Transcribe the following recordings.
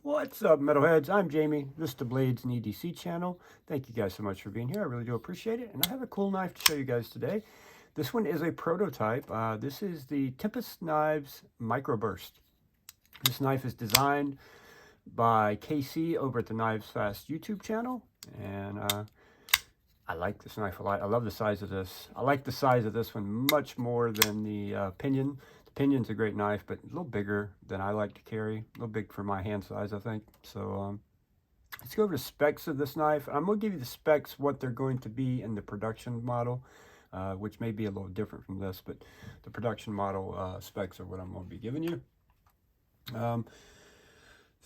What's up, metalheads? I'm Jamie. This is the Blades and EDC channel. Thank you guys so much for being here. I really do appreciate it. And I have a cool knife to show you guys today. This one is a prototype. This is the Tempest Knives Microburst. This knife is designed by KC over at the Knives Fast YouTube channel. And I like this knife a lot. I love the size of this. I like the size of this one much more than the Pinion. Pinion's a great knife, but a little bigger than I like to carry. A little big for my hand size, I think. So let's go over the specs of this knife. I'm going to give you the specs, what they're going to be in the production model, which may be a little different from this, but the production model specs are what I'm going to be giving you. The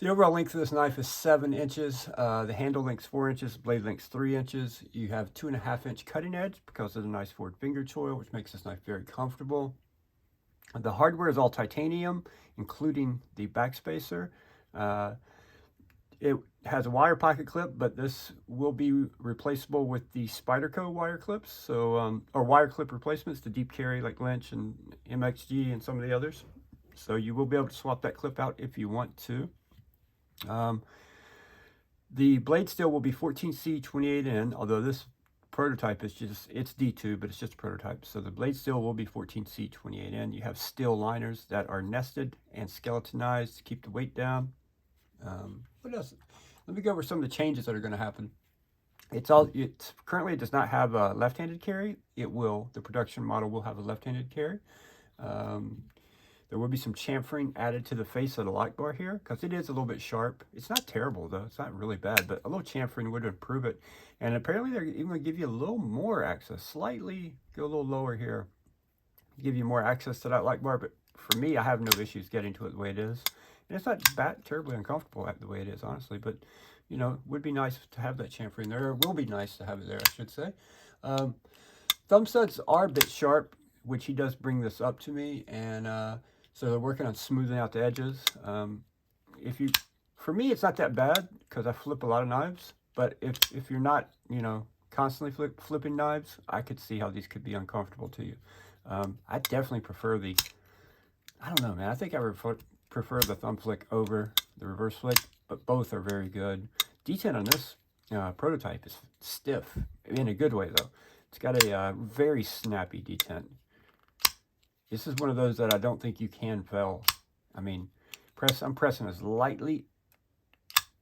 overall length of this knife is 7 inches. The handle length's 4 inches. Blade length's 3 inches. You have 2.5-inch cutting edge because of the nice forward finger choil, which makes this knife very comfortable. The hardware is all titanium, including the backspacer. It has a wire pocket clip, but this will be replaceable with the Spyderco wire clips, so or wire clip replacements, the deep carry like Lynch and MXG and some of the others. So you will be able to swap that clip out if you want to. The blade steel will be 14C 28N, although this prototype is just, it's D2, but it's just a prototype. So the blade steel will be 14C 28N. You have steel liners that are nested and skeletonized to keep the weight down. What else? Let me go over some of the changes that are going to happen. Currently it does not have a left-handed carry. It will, the production model will have a left-handed carry. There will be some chamfering added to the face of the lock bar here because it is a little bit sharp. It's not terrible though. It's not really bad, but a little chamfering would improve it. And apparently they're even going to give you a little more access, slightly go a little lower here, give you more access to that lock bar. But for me, I have no issues getting to it the way it is. And it's not terribly uncomfortable the way it is, honestly. But, you know, it would be nice to have that chamfering there. It will be nice to have it there, I should say. Thumb studs are a bit sharp, which he does bring this up to me. And so they're working on smoothing out the edges. For me, it's not that bad because I flip a lot of knives. But if you're not, you know, constantly flipping knives, I could see how these could be uncomfortable to you. I definitely prefer I don't know, man. I think I prefer the thumb flick over the reverse flick, but both are very good. Detent on this prototype is stiff, in a good way though. It's got a very snappy detent. This is one of those that I don't think you can fail. I mean, I'm pressing as lightly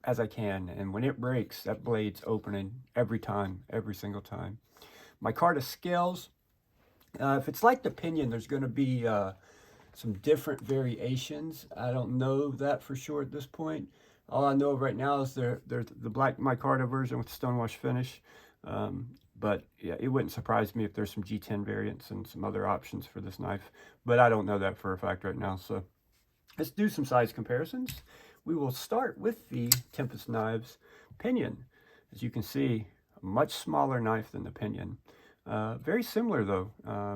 as I can, and when it breaks, that blade's opening every time, every single time. Micarta scales. If it's like the Pinion, there's going to be some different variations. I don't know that for sure at this point. All I know right now is they're the black micarta version with stonewash finish. But yeah, it wouldn't surprise me if there's some G10 variants and some other options for this knife. But I don't know that for a fact right now. So let's do some size comparisons. We will start with the Tempest Knives Pinion. As you can see, a much smaller knife than the Pinion. Very similar though,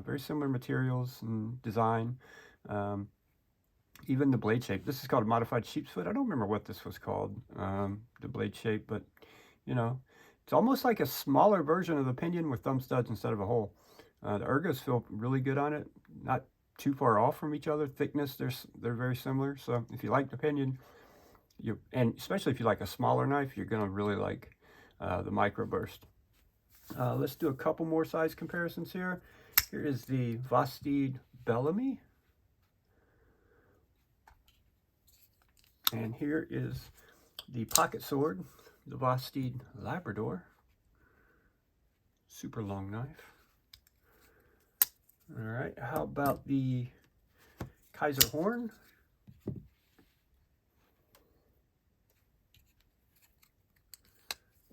very similar materials and design. Even the blade shape. This is called a modified sheep's foot. I don't remember what this was called, the blade shape, but you know, it's almost like a smaller version of the Pinion with thumb studs instead of a hole. The ergos feel really good on it, not too far off from each other. Thickness, they're very similar. So if you like the Pinion, and especially if you like a smaller knife, you're gonna really like the Microburst. Let's do a couple more size comparisons here. Here is the Vastid Bellamy. And here is the pocket sword, the Vastid Labrador. Super long knife. All right, how about the Kaiser Horn?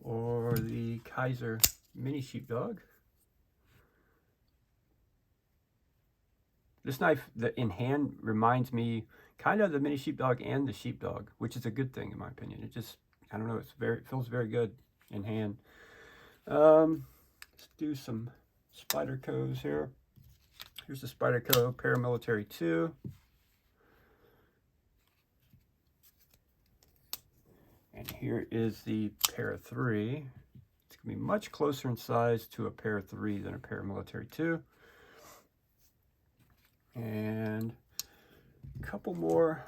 Or the Kaiser Mini Sheepdog. This knife in hand reminds me kind of the Mini Sheepdog and the Sheepdog, which is a good thing in my opinion. It just, I don't know, it feels very good in hand. Let's do some Spydercos here. Here's the Spyderco Paramilitary 2. And here is the Para 3. It's going to be much closer in size to a Para 3 than a Paramilitary 2. And a couple more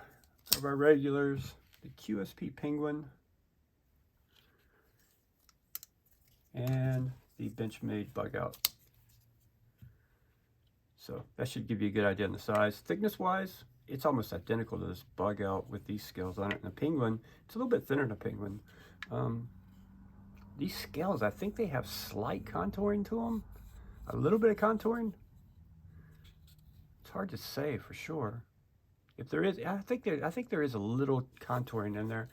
of our regulars. the QSP Penguin, and the Benchmade Bug Out. So that should give you a good idea on the size. Thickness wise, it's almost identical to this Bug Out with these scales on it. And the Penguin, it's a little bit thinner than a Penguin. These scales, I think they have slight contouring to them. A little bit of contouring. It's hard to say for sure. If there is, I think there is a little contouring in there.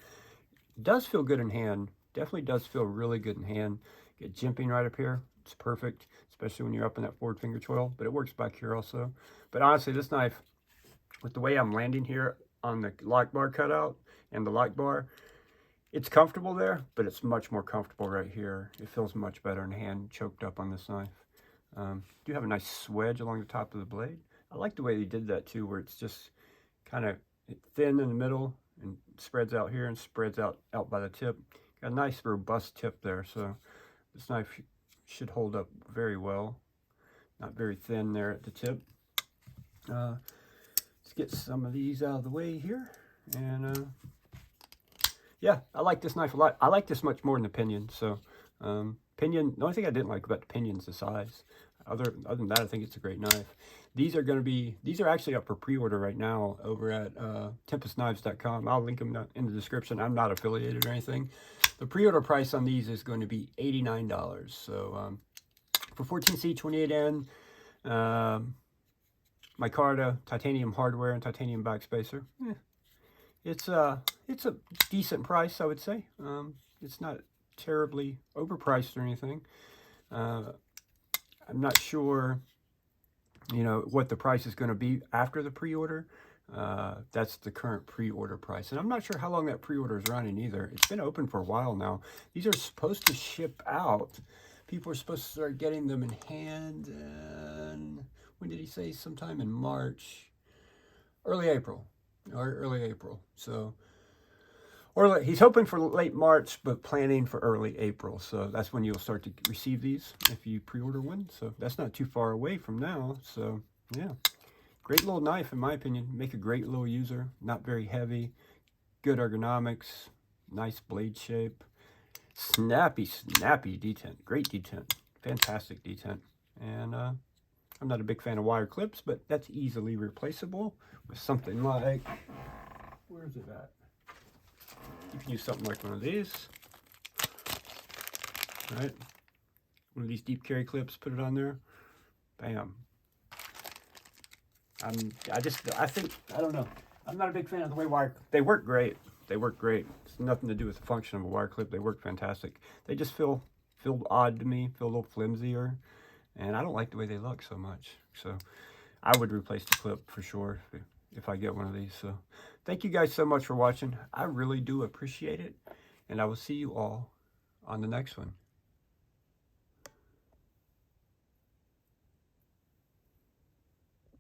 It does feel good in hand. Definitely does feel really good in hand. Get jimping right up here. It's perfect, especially when you're up in that forward finger choil, but it works back here also. But honestly, this knife, with the way I'm landing here on the lock bar cutout and the lock bar, it's comfortable there, but it's much more comfortable right here. It feels much better in hand, choked up on this knife. Do have a nice swedge along the top of the blade. I like the way they did that too, where it's just kind of thin in the middle and spreads out here and spreads out by the tip. Got a nice robust tip there, so this knife should hold up very well. Not very thin there at the tip. Let's get some of these out of the way here. And yeah, I like this knife a lot. I like this much more than the Pinion. So Pinion, the only thing I didn't like about the Pinion's the size. Other than that, I think it's a great knife. These are actually up for pre-order right now over at TempestKnives.com. I'll link them in the description. I'm not affiliated or anything. The pre-order price on these is going to be $89. So for 14C 28N, micarta, titanium hardware, and titanium backspacer. It's a decent price, I would say. It's not terribly overpriced or anything. I'm not sure, you know, what the price is going to be after the pre-order. That's the current pre-order price. And I'm not sure how long that pre-order is running either. It's been open for a while now. These are supposed to ship out. People are supposed to start getting them in hand. And when did he say? Sometime in March, early April. So, or he's hoping for late March, but planning for early April. So that's when you'll start to receive these if you pre-order one. So that's not too far away from now. So yeah, great little knife in my opinion. Make a great little user. Not very heavy. Good ergonomics. Nice blade shape. Snappy detent. Great detent. Fantastic detent. And I'm not a big fan of wire clips, but that's easily replaceable with something like, where's it at? You can use something like one of these, right? One of these deep carry clips, put it on there, bam. I don't know. I'm not a big fan of the way they work great. They work great. It's nothing to do with the function of a wire clip. They work fantastic. They just feel odd to me, feel a little flimsier, and I don't like the way they look so much. So I would replace the clip for sure if I get one of these. So thank you guys so much for watching. I really do appreciate it, and I will see you all on the next one.